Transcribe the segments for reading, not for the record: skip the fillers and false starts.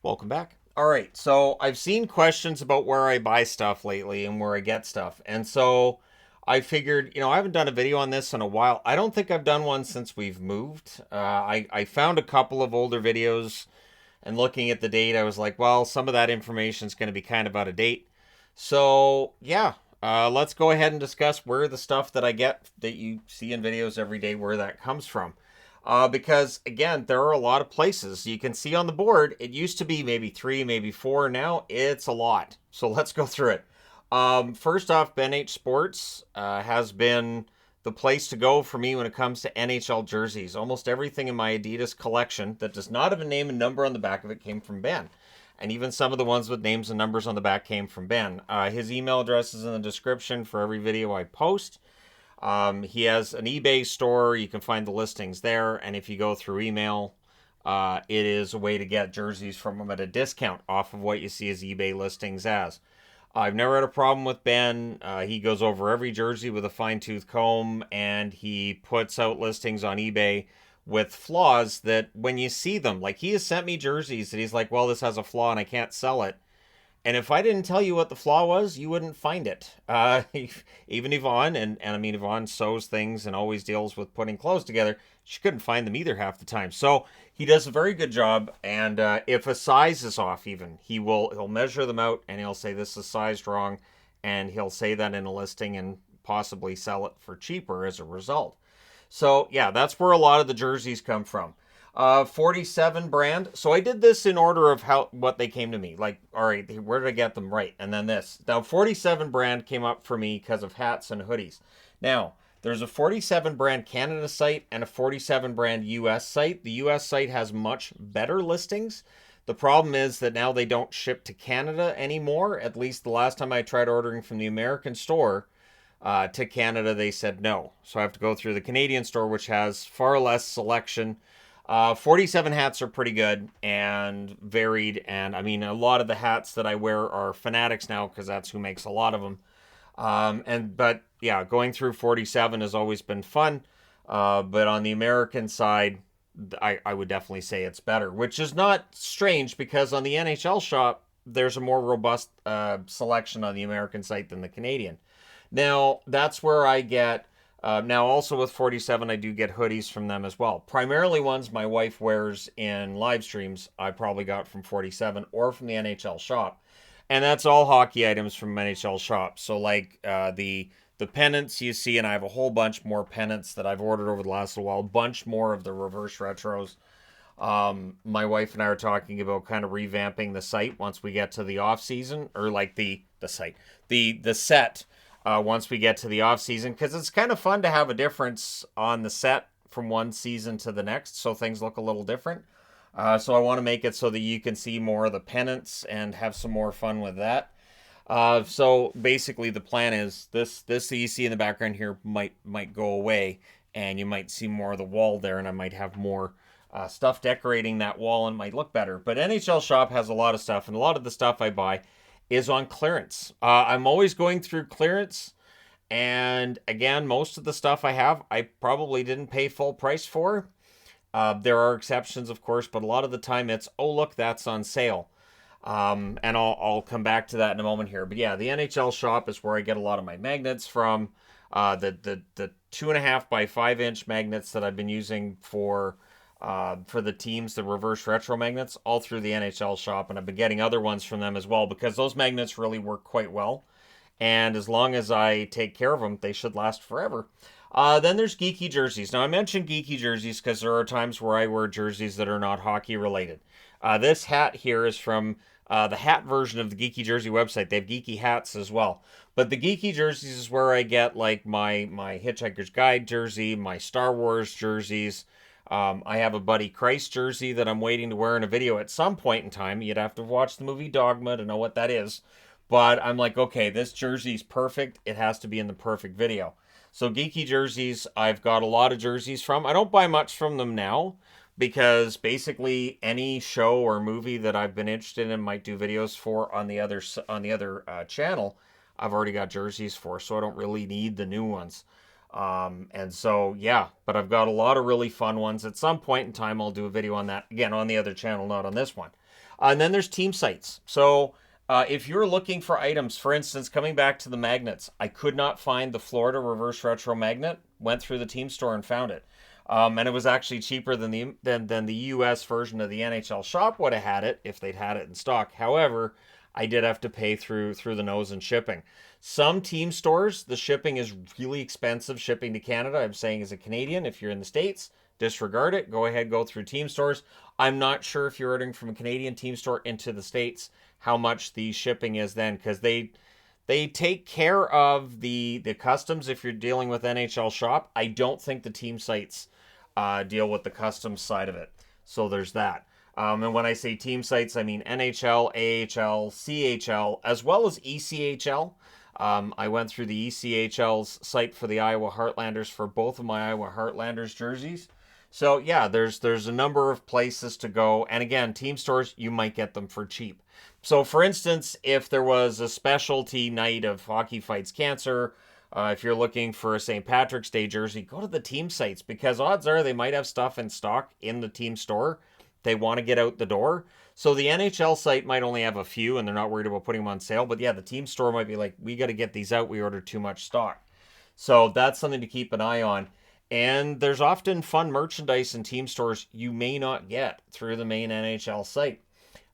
Welcome back. All right, so I've seen questions about where I buy stuff lately and where I get stuff. And so I figured, I haven't done a video on this in a while. I don't think I've done one since we've moved. I found a couple of older videos, and looking at the date, I was like, well, some of that information is going to be kind of out of date. So, yeah, let's go ahead and discuss where the stuff that I get that you see in videos every day, where that comes from. Because again, there are a lot of places you can see on the board. It used to be maybe three, maybe four. Now it's a lot. So let's go through it. First off, Ben Sports has been the place to go for me when it comes to NHL jerseys. Almost everything in my Adidas collection that does not have a name and number on the back of it came from Ben. And even some of the ones with names and numbers on the back came from Ben. His email address is in the description for every video I post. He has an eBay store. You can find the listings there. And if you go through email, it is a way to get jerseys from him at a discount off of what you see his eBay listings as. I've never had a problem with Ben. He goes over every jersey with a fine-tooth comb, and he puts out listings on eBay with flaws that when you see them, like he has sent me jerseys that he's like, well, this has a flaw and I can't sell it. And if I didn't tell you what the flaw was, you wouldn't find it. Even Yvonne, and I mean, Yvonne sews things and always deals with putting clothes together. She couldn't find them either half the time. So he does a very good job. And if a size is off, even he'll measure them out and he'll say this is sized wrong, and he'll say that in a listing and possibly sell it for cheaper as a result. So yeah, that's where a lot of the jerseys come from. 47 brand. So I did this in order of what they came to me. Like, all right, where did I get them? Right. And then this. Now, 47 brand came up for me because of hats and hoodies. Now, there's a 47 brand Canada site and a 47 brand US site. The US site has much better listings. The problem is that now they don't ship to Canada anymore. At least the last time I tried ordering from the American store to Canada, they said no. So I have to go through the Canadian store, which has far less selection. 47 hats are pretty good and varied, and I mean, a lot of the hats that I wear are Fanatics now because that's who makes a lot of them. But yeah, going through 47 has always been fun. But on the American side, I would definitely say it's better, which is not strange because on the NHL shop, there's a more robust selection on the American site than the Canadian. Now, that's where I get. Now, also with 47, I do get hoodies from them as well. Primarily ones my wife wears in live streams, I probably got from 47 or from the NHL shop. And that's all hockey items from NHL shop. So like the pennants you see, and I have a whole bunch more pennants that I've ordered over the last little while. A bunch more of the reverse retros. My wife and I are talking about kind of revamping the site once we get to the off season, or like the site, the set. Once we get to the off season, because it's kind of fun to have a difference on the set from one season to the next, so things look a little different. So I want to make it so that you can see more of the pennants and have some more fun with that. So basically, the plan is this that you see in the background here might go away, and you might see more of the wall there, and I might have more stuff decorating that wall, and it might look better. But NHL Shop has a lot of stuff, and a lot of the stuff I buy is on clearance. I'm always going through clearance, and again, most of the stuff I have, I probably didn't pay full price for. There are exceptions, of course, but a lot of the time it's, oh, look, that's on sale. And I'll come back to that in a moment here. But yeah, the NHL shop is where I get a lot of my magnets from. The 2.5 by 5 inch magnets that I've been using for the teams, the reverse retro magnets, all through the NHL shop, and I've been getting other ones from them as well because those magnets really work quite well, and as long as I take care of them, they should last forever. Then there's Geeky Jerseys. Now, I mentioned Geeky Jerseys because there are times where I wear jerseys that are not hockey related. This hat here is from the hat version of the Geeky Jersey website. They have geeky hats as well. But the Geeky Jerseys is where I get like my Hitchhiker's Guide jersey, my Star Wars jerseys. I have a Buddy Christ jersey that I'm waiting to wear in a video at some point in time. You'd have to watch the movie Dogma to know what that is. But I'm like, okay, this jersey's perfect. It has to be in the perfect video. So Geeky Jerseys, I've got a lot of jerseys from. I don't buy much from them now because basically any show or movie that I've been interested in might do videos for on the other channel. I've already got jerseys for, so I don't really need the new ones. And so, yeah, but I've got a lot of really fun ones. At some point in time, I'll do a video on that, again, on the other channel, not on this one. And then there's team sites. So if you're looking for items, for instance, coming back to the magnets, I could not find the Florida reverse retro magnet. Went through the team store and found it. And it was actually cheaper than the US version of the NHL Shop would have had it if they'd had it in stock. However, I did have to pay through the nose in shipping. Some team stores, the shipping is really expensive shipping to Canada. I'm saying as a Canadian, if you're in the States, disregard it. Go ahead, go through team stores. I'm not sure if you're ordering from a Canadian team store into the States, how much the shipping is then, because they take care of the customs if you're dealing with NHL Shop. I don't think the team sites deal with the customs side of it. So there's that. And when I say team sites, I mean NHL, AHL, CHL, as well as ECHL. I went through the ECHL's site for the Iowa Heartlanders for both of my Iowa Heartlanders jerseys. So yeah, there's a number of places to go. And again, team stores, you might get them for cheap. So for instance, if there was a specialty night of Hockey Fights Cancer, if you're looking for a St. Patrick's Day jersey, go to the team sites, because odds are they might have stuff in stock in the team store they want to get out the door. So the NHL site might only have a few and they're not worried about putting them on sale. But yeah, the team store might be like, we got to get these out. We ordered too much stock. So that's something to keep an eye on. And there's often fun merchandise in team stores you may not get through the main NHL site.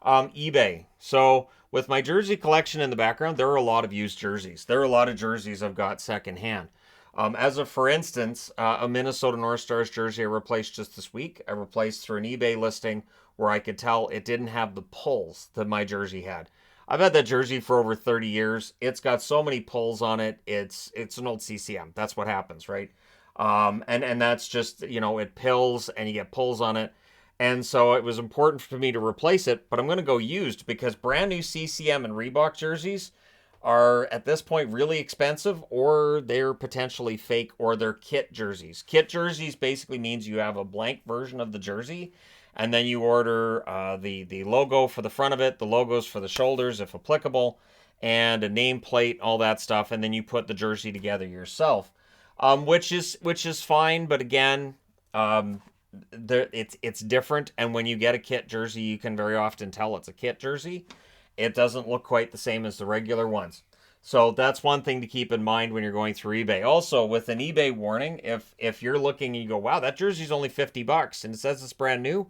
eBay. So with my jersey collection in the background, there are a lot of used jerseys. There are a lot of jerseys I've got secondhand. As of, for instance, a Minnesota North Stars jersey I replaced just this week. I replaced through an eBay listing where I could tell it didn't have the pulls that my jersey had. I've had that jersey for over 30 years. It's got so many pulls on it. It's an old CCM. That's what happens, right? And that's just, it pills and you get pulls on it. And so it was important for me to replace it, but I'm going to go used, because brand new CCM and Reebok jerseys are at this point really expensive, or they're potentially fake, or they're kit jerseys. Kit jerseys basically means you have a blank version of the jersey, and then you order the logo for the front of it, the logos for the shoulders if applicable, and a nameplate, all that stuff, and then you put the jersey together yourself, which is fine. But again, it's different, and when you get a kit jersey, you can very often tell it's a kit jersey. It doesn't look quite the same as the regular ones. So that's one thing to keep in mind when you're going through eBay. Also, with an eBay warning, if you're looking and you go, wow, that jersey's only $50 and it says it's brand new,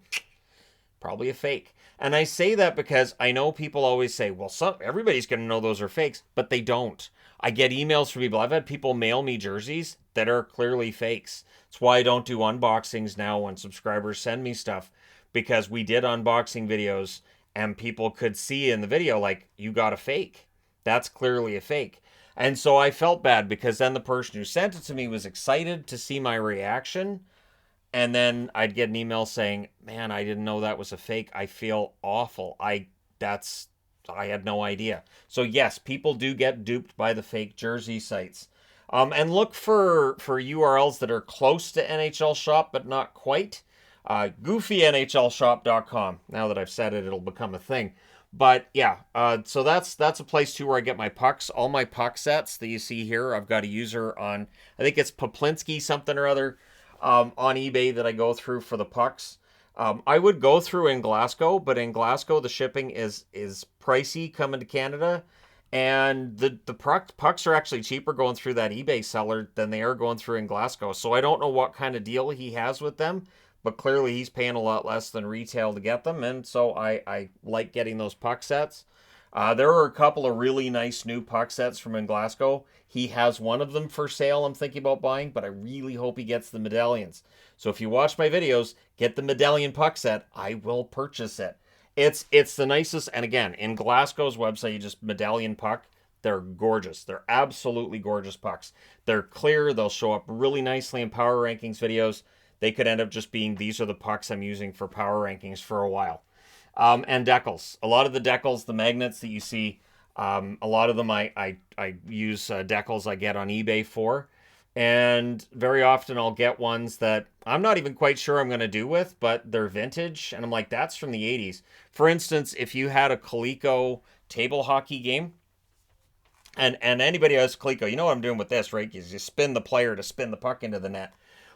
probably a fake. And I say that because I know people always say, well, everybody's going to know those are fakes, but they don't. I get emails from people. I've had people mail me jerseys that are clearly fakes. That's why I don't do unboxings now when subscribers send me stuff, because we did unboxing videos and people could see in the video, like, you got a fake. That's clearly a fake. And so I felt bad, because then the person who sent it to me was excited to see my reaction. And then I'd get an email saying, man, I didn't know that was a fake. I feel awful. I had no idea. So yes, people do get duped by the fake jersey sites. And look for URLs that are close to NHL Shop, but not quite. GoofyNHLShop.com. Now that I've said it, it'll become a thing. But yeah, so that's a place too where I get my pucks. All my puck sets that you see here, I've got a user on, I think it's Poplinski something or other, on eBay that I go through for the pucks. I would go through in Glasgow, but in Glasgow the shipping is pricey coming to Canada. And the pucks are actually cheaper going through that eBay seller than they are going through in Glasgow. So I don't know what kind of deal he has with them, but clearly he's paying a lot less than retail to get them. And so I like getting those puck sets. There are a couple of really nice new puck sets from in Glasgow. He has one of them for sale I'm thinking about buying, but I really hope he gets the medallions. So if you watch my videos, get the medallion puck set. I will purchase it. It's the nicest. And again, in Glasgow's website, you just medallion puck. They're gorgeous. They're absolutely gorgeous pucks. They're clear. They'll show up really nicely in Power Rankings videos. They could end up just being, these are the pucks I'm using for Power Rankings for a while. And decals. A lot of the decals, the magnets that you see, a lot of them I use decals I get on eBay for. And very often I'll get ones that I'm not even quite sure I'm going to do with, but they're vintage. And I'm like, that's from the 80s. For instance, if you had a Coleco table hockey game, And anybody who has Coleco, you know what I'm doing with this, right? Is you spin the player to spin the puck into the net.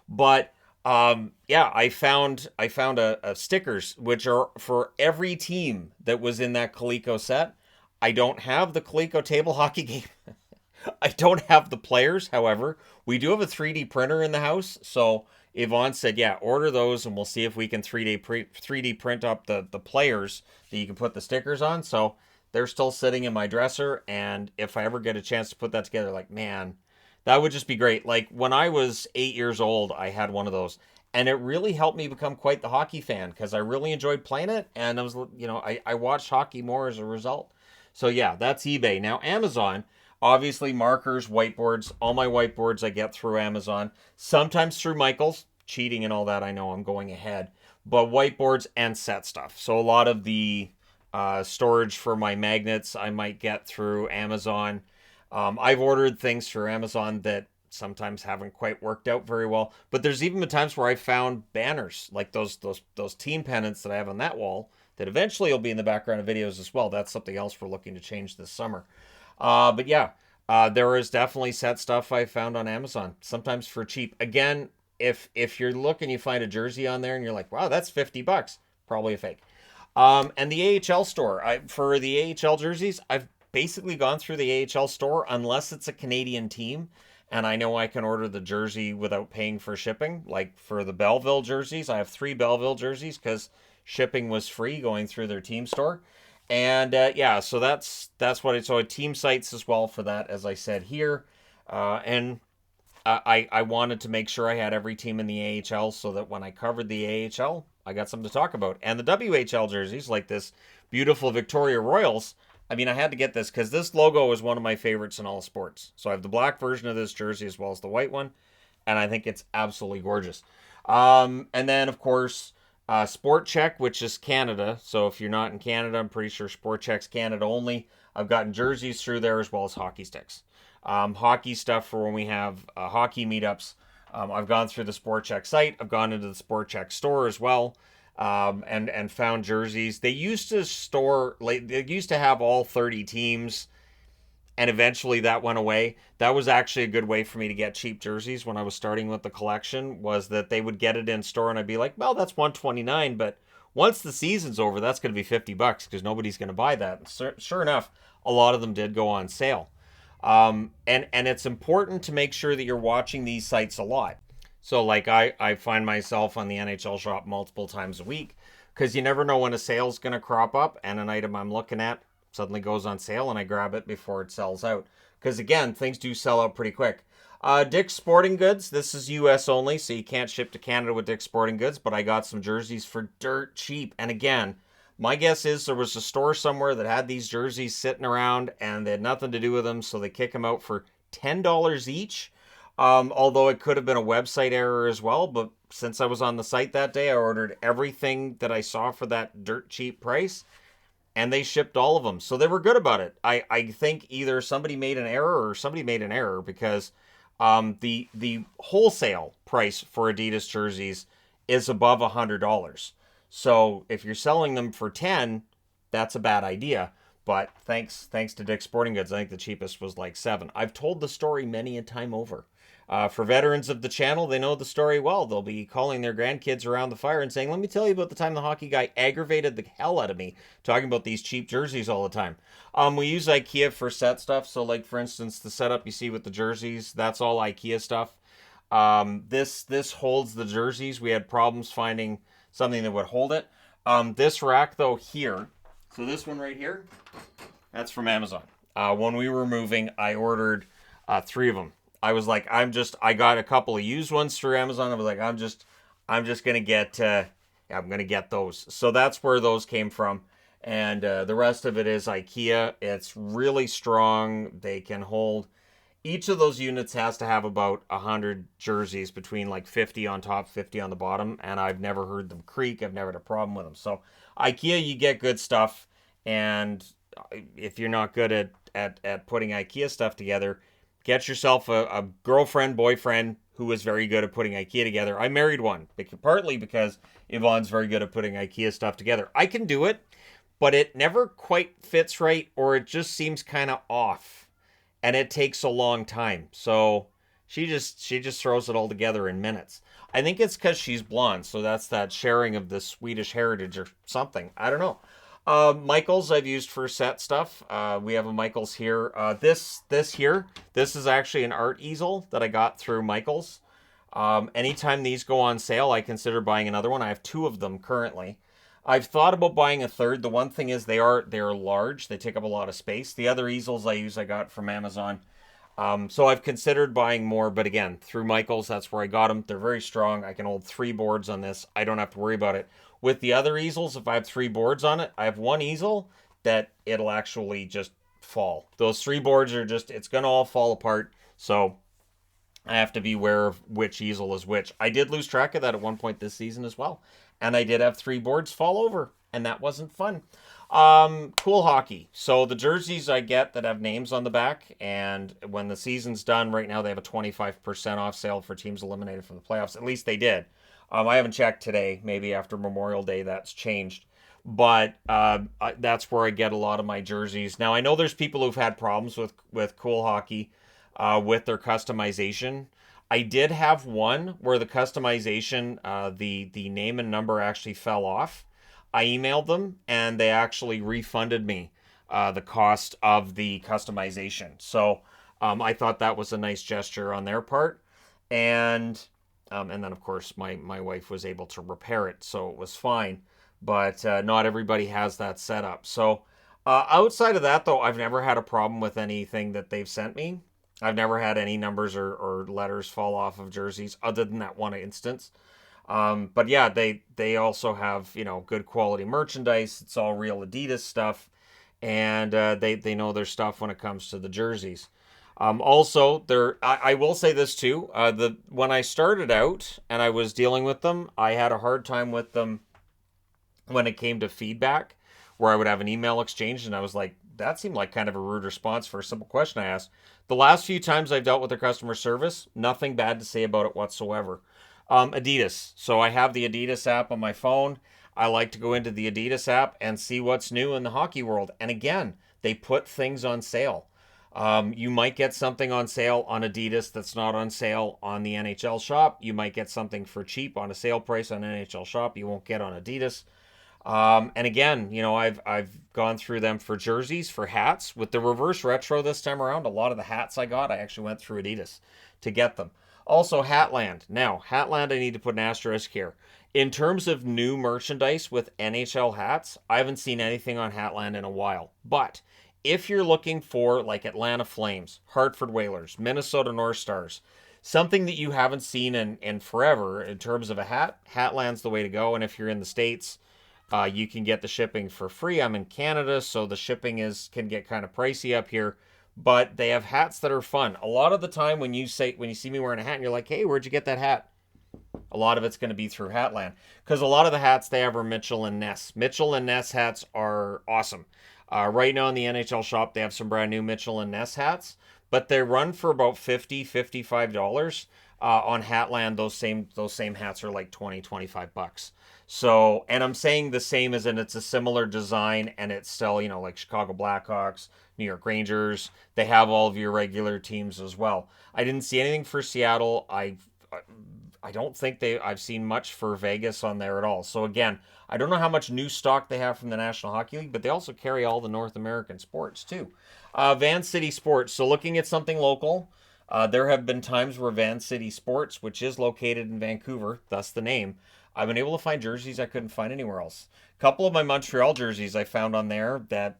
But yeah, I found a stickers which are for every team that was in that Coleco set. I don't have the Coleco table hockey game. I don't have the players. However, we do have a 3D printer in the house. So Yvonne said, yeah, order those and we'll see if we can 3D print up the players that you can put the stickers on. So they're still sitting in my dresser. And if I ever get a chance to put that together, like, man, that would just be great. Like when I was 8 years old, I had one of those. And it really helped me become quite the hockey fan because I really enjoyed playing it. And I watched hockey more as a result. So yeah, that's eBay. Now, Amazon, obviously markers, whiteboards, all my whiteboards I get through Amazon, sometimes through Michael's. Cheating and all that, I know I'm going ahead. But whiteboards and set stuff. So a lot of the storage for my magnets I might get through Amazon. I've ordered things through Amazon that sometimes haven't quite worked out very well. But there's even been times where I found banners like those team pennants that I have on that wall that eventually will be in the background of videos as well. That's something else we're looking to change this summer. But yeah, there is definitely set stuff I found on Amazon, sometimes for cheap. Again, if you're looking, you find a jersey on there and you're like, wow, that's $50, probably a fake. And the AHL store, for the AHL jerseys, I've basically gone through the AHL store unless it's a Canadian team. And I know I can order the jersey without paying for shipping. Like for the Belleville jerseys, I have 3 Belleville jerseys because shipping was free going through their team store. And yeah, so that's what it's. So team sites as well for that, as I said here. And I wanted to make sure I had every team in the AHL so that when I covered the AHL, I got something to talk about. And the WHL jerseys, like this beautiful Victoria Royals, I mean, I had to get this because this logo is one of my favorites in all sports. So I have the black version of this jersey as well as the white one, and I think it's absolutely gorgeous. And then, of course, SportCheck, which is Canada. So if you're not in Canada, I'm pretty sure SportCheck's Canada only. I've gotten jerseys through there as well as hockey sticks. Hockey stuff for when we have hockey meetups. I've gone through the SportCheck site. I've gone into the SportCheck store as well, and found jerseys. They used to store, like, they used to have all 30 teams, and eventually that went away. That was actually a good way for me to get cheap jerseys when I was starting with the collection. Was that they would get it in store, and I'd be like, well, that's 129, but once the season's over, that's going to be $50 because nobody's going to buy that. And sure enough, a lot of them did go on sale. And it's important to make sure that you're watching these sites a lot. So like I find myself on the NHL Shop multiple times a week because you never know when a sale's going to crop up and an item I'm looking at suddenly goes on sale and I grab it before it sells out. Because again, things do sell out pretty quick. Dick's Sporting Goods, this is US only, so you can't ship to Canada with Dick's Sporting Goods, but I got some jerseys for dirt cheap. And again, my guess is there was a store somewhere that had these jerseys sitting around and they had nothing to do with them, so they kick them out for $10 each. Although it could have been a website error as well, but since I was on the site that day, I ordered everything that I saw for that dirt cheap price, and they shipped all of them. So they were good about it. I think either somebody made an error or somebody made an error because the wholesale price for Adidas jerseys is above $100. So if you're selling them for 10, that's a bad idea. But thanks to Dick's Sporting Goods, I think the cheapest was like 7. I've told the story many a time over. For veterans of the channel, they know the story well. They'll be calling their grandkids around the fire and saying, let me tell you about the time the hockey guy aggravated the hell out of me talking about these cheap jerseys all the time. We use Ikea for set stuff. So like, for instance, the setup you see with the jerseys, that's all Ikea stuff. This holds the jerseys. We had problems finding something that would hold it. This rack, though, here, so this one right here, that's from Amazon. When we were moving, I ordered 3 of them. I was like, I got a couple of used ones through Amazon. I was like, I'm just gonna get, I'm gonna get those. So that's where those came from, and the rest of it is IKEA. It's really strong. They can hold. Each of those units has to have about 100 jerseys, between like 50 on top, 50 on the bottom, and I've never heard them creak. I've never had a problem with them. So IKEA, you get good stuff, and if you're not good at putting IKEA stuff together, get yourself a girlfriend, boyfriend who is very good at putting IKEA together. I married one, partly because Yvonne's very good at putting IKEA stuff together. I can do it, but it never quite fits right, or it just seems kind of off. and it takes a long time. So she just throws it all together in minutes. I think it's because she's blonde, so that's that sharing of the Swedish heritage or something. I don't know. Michaels I've used for set stuff. We have a Michaels here. This is actually an art easel that I got through Michaels. Anytime these go on sale, I consider buying another one. I have two of them currently. I've thought about buying a third. The one thing is they're large. They take up a lot of space. The other easels I got from Amazon. So I've considered buying more, but again, through Michaels, that's where I got them. They're very strong. I can hold 3 boards on this. I don't have to worry about it. With the other easels, if I have 3 boards on it, I have one easel that it'll actually just fall. Those 3 boards are just, it's going to all fall apart. So I have to be aware of which easel is which. I did lose track of that at one point this season as well. And I did have 3 boards fall over, and that wasn't fun. Cool hockey. So the jerseys I get that have names on the back, and when the season's done, right now they have a 25% off sale for teams eliminated from the playoffs. At least they did. I haven't checked today. Maybe after Memorial Day that's changed. But that's where I get a lot of my jerseys. Now, I know there's people who've had problems with Cool Hockey with their customization. I did have one where the customization, the name and number actually fell off. I emailed them, and they actually refunded me the cost of the customization. So I thought that was a nice gesture on their part. And then, of course, my wife was able to repair it, so it was fine. But not everybody has that set up. So outside of that, though, I've never had a problem with anything that they've sent me. I've never had any numbers or letters fall off of jerseys other than that one instance. But yeah, they also have, good quality merchandise. It's all real Adidas stuff. And they know their stuff when it comes to the jerseys. Also, I will say this too. When I started out and I was dealing with them, I had a hard time with them when it came to feedback, where I would have an email exchange, and I was like, that seemed like kind of a rude response for a simple question I asked. The last few times I've dealt with their customer service, nothing bad to say about it whatsoever. Adidas. So I have the Adidas app on my phone. I like to go into the Adidas app and see what's new in the hockey world. And again, they put things on sale. You might get something on sale on Adidas that's not on sale on the NHL Shop. You might get something for cheap on a sale price on NHL Shop you won't get on Adidas. And again, I've gone through them for jerseys, for hats. With the reverse retro this time around, a lot of the hats I got, I actually went through Adidas to get them. Also, Hatland. Now, Hatland, I need to put an asterisk here. In terms of new merchandise with NHL hats, I haven't seen anything on Hatland in a while. But if you're looking for like Atlanta Flames, Hartford Whalers, Minnesota North Stars, something that you haven't seen in forever in terms of a hat, Hatland's the way to go. And if you're in the States, you can get the shipping for free. I'm in Canada, so the shipping can get kind of pricey up here. But they have hats that are fun. A lot of the time when you see me wearing a hat and you're like, hey, where'd you get that hat? A lot of it's going to be through Hatland. Because a lot of the hats they have are Mitchell and Ness. Mitchell and Ness hats are awesome. Right now in the NHL Shop, they have some brand new Mitchell and Ness hats. But they run for about $50, $55. On Hatland, those same hats are like $20-$25. So, and I'm saying the same as in it's a similar design, and it's still, like Chicago Blackhawks, New York Rangers. They have all of your regular teams as well. I didn't see anything for Seattle. I don't think I've seen much for Vegas on there at all. So again, I don't know how much new stock they have from the National Hockey League, but they also carry all the North American sports too. Vancity Sports. So looking at something local, there have been times where Vancity Sports, which is located in Vancouver, thus the name, I've been able to find jerseys I couldn't find anywhere else. A couple of my Montreal jerseys I found on there that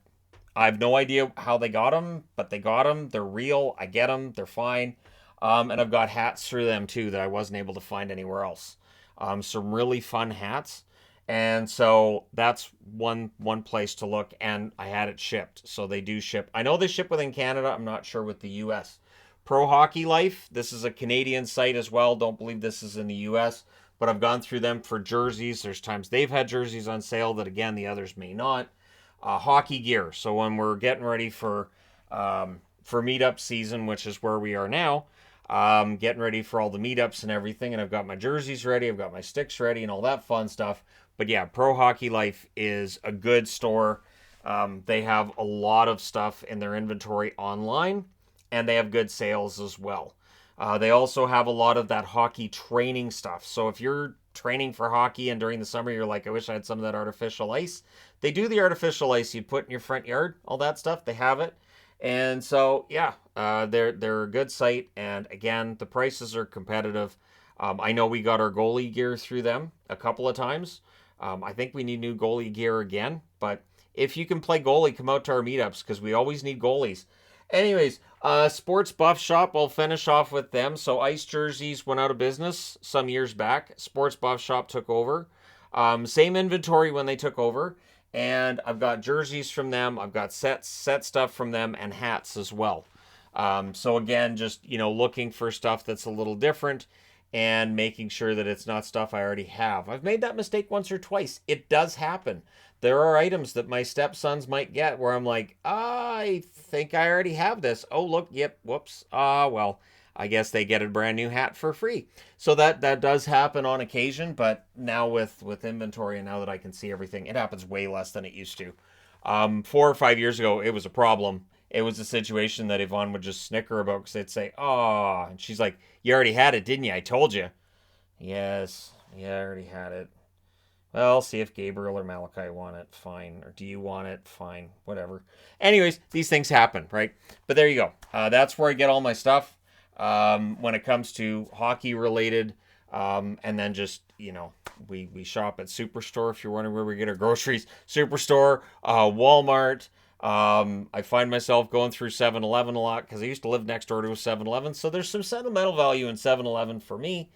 I have no idea how they got them, but they got them. They're real. I get them. They're fine. And I've got hats through them too that I wasn't able to find anywhere else. Some really fun hats. And so that's one place to look, and I had it shipped. So they do ship. I know they ship within Canada. I'm not sure with the US. Pro Hockey Life, this is a Canadian site as well. Don't believe this is in the US, but I've gone through them for jerseys. There's times they've had jerseys on sale that, again, the others may not. Hockey gear. So when we're getting ready for meetup season, which is where we are now, getting ready for all the meetups and everything, and I've got my jerseys ready, I've got my sticks ready, and all that fun stuff. But yeah, Pro Hockey Life is a good store. They have a lot of stuff in their inventory online. and they have good sales as well. They also have a lot of that hockey training stuff. So if you're training for hockey and during the summer you're like, I wish I had some of that artificial ice, they do the artificial ice you put in your front yard, all that stuff. They have it. And so, yeah, they're a good site. And again, the prices are competitive. I know we got our goalie gear through them a couple of times. I think we need new goalie gear again. But if you can play goalie, come out to our meetups because we always need goalies. Anyways, Sports Buff Shop, I'll finish off with them. So ice jerseys went out of business some years back. Sports Buff Shop took over. Same inventory when they took over. And I've got jerseys from them. I've got set stuff from them and hats as well. So again, just, looking for stuff that's a little different and making sure that it's not stuff I already have. I've made that mistake once or twice. It does happen. There are items that my stepsons might get where I'm like, I think I already have this. Oh, look, yep, whoops. Well, I guess they get a brand new hat for free. So that does happen on occasion, but now with inventory and now that I can see everything, it happens way less than it used to. 4 or 5 years ago, it was a problem. It was a situation that Yvonne would just snicker about because they'd say, oh, and she's like, you already had it, didn't you? I told you. Yes, yeah, I already had it. Well, see if Gabriel or Malachi want it. Fine. Or do you want it? Fine. Whatever. Anyways, these things happen, right? But there you go. That's where I get all my stuff when it comes to hockey related. And then just, we shop at Superstore if you're wondering where we get our groceries. Superstore, Walmart. I find myself going through 7-Eleven a lot because I used to live next door to a 7-Eleven. So there's some sentimental value in 7-Eleven for me.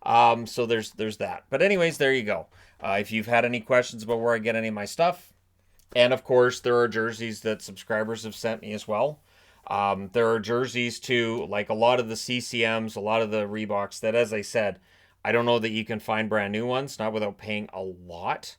So there's that. But anyways, there you go. If you've had any questions about where I get any of my stuff, and of course there are jerseys that subscribers have sent me as well. There are jerseys too, like a lot of the CCMs, a lot of the Reeboks that, as I said, I don't know that you can find brand new ones, not without paying a lot.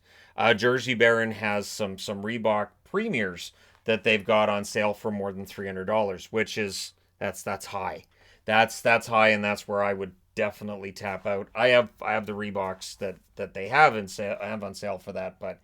Jersey Baron has some Reebok premiers that they've got on sale for more than $300, which is that's high. That's high, and that's where I would definitely tap out. I have the Reeboks that they have on sale for that, but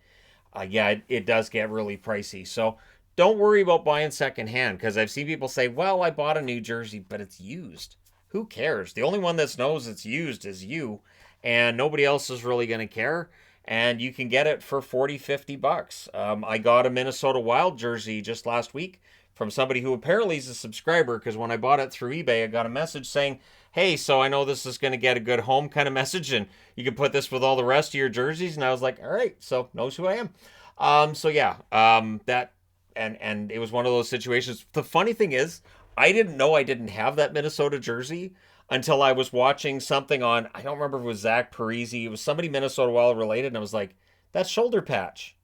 yeah, it does get really pricey. So don't worry about buying secondhand because I've seen people say, well, I bought a new jersey, but it's used. Who cares? The only one that knows it's used is you, and nobody else is really going to care. And you can get it for $40-50. I got a Minnesota Wild jersey just last week from somebody who apparently is a subscriber because when I bought it through eBay, I got a message saying, hey, so I know this is going to get a good home kind of message, and you can put this with all the rest of your jerseys. And I was like, all right, so knows who I am. So yeah, that and it was one of those situations. The funny thing is, I didn't know I didn't have that Minnesota jersey until I was watching something on, I don't remember if it was Zach Parisi. It was somebody Minnesota Wild related, and I was like, that shoulder patch,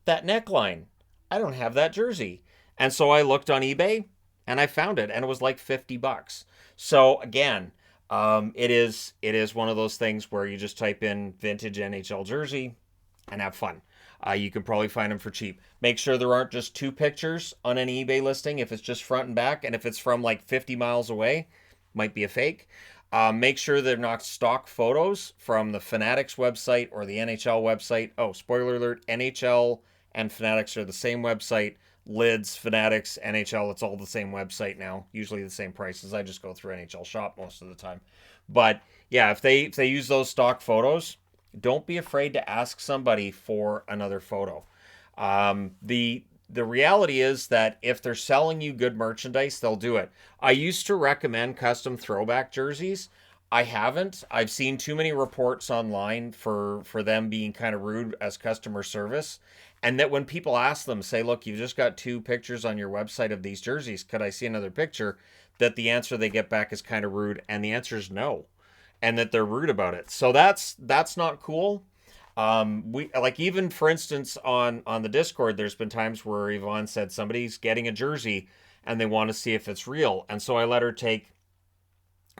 that neckline, I don't have that jersey. And so I looked on eBay and I found it, and it was like $50. So again, it is one of those things where you just type in vintage NHL jersey and have fun. You can probably find them for cheap. Make sure there aren't just two pictures on any eBay listing. If it's just front and back, and if it's from like 50 miles away, might be a fake. Make sure they're not stock photos from the Fanatics website or the NHL website. Oh, spoiler alert, NHL and Fanatics are the same website. Lids, Fanatics, NHL, it's all the same website now. Usually the same prices. I just go through NHL Shop most of the time. But yeah, if they use those stock photos, don't be afraid to ask somebody for another photo. The reality is that if they're selling you good merchandise, they'll do it. I used to recommend custom throwback jerseys. I haven't. I've seen too many reports online for them being kind of rude as customer service. And that when people ask them, say, look, you've just got 2 pictures on your website of these jerseys. Could I see another picture? That the answer they get back is kind of rude. And the answer is no. And that they're rude about it. So that's not cool. We like, even for instance on the Discord, there's been times where Yvonne said somebody's getting a jersey and they want to see if it's real, and so I let her take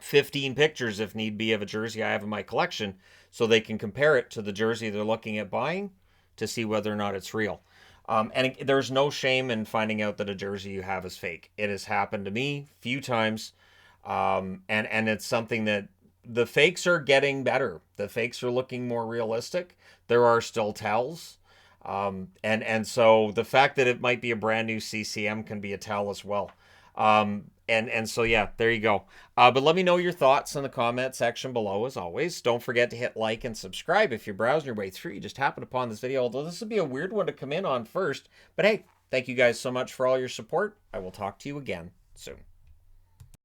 15 pictures if need be of a jersey I have in my collection so they can compare it to the jersey they're looking at buying to see whether or not it's real. There's no shame in finding out that a jersey you have is fake. It has happened to me a few times, and it's something that the fakes are getting better. The fakes are looking more realistic. There are still tells. And so the fact that it might be a brand new CCM can be a tell as well. And so yeah, there you go. But let me know your thoughts in the comment section below. As always, don't forget to hit like and subscribe if you're browsing your way through. You just happen upon this video, although this would be a weird one to come in on first. But hey, thank you guys so much for all your support. I will talk to you again soon.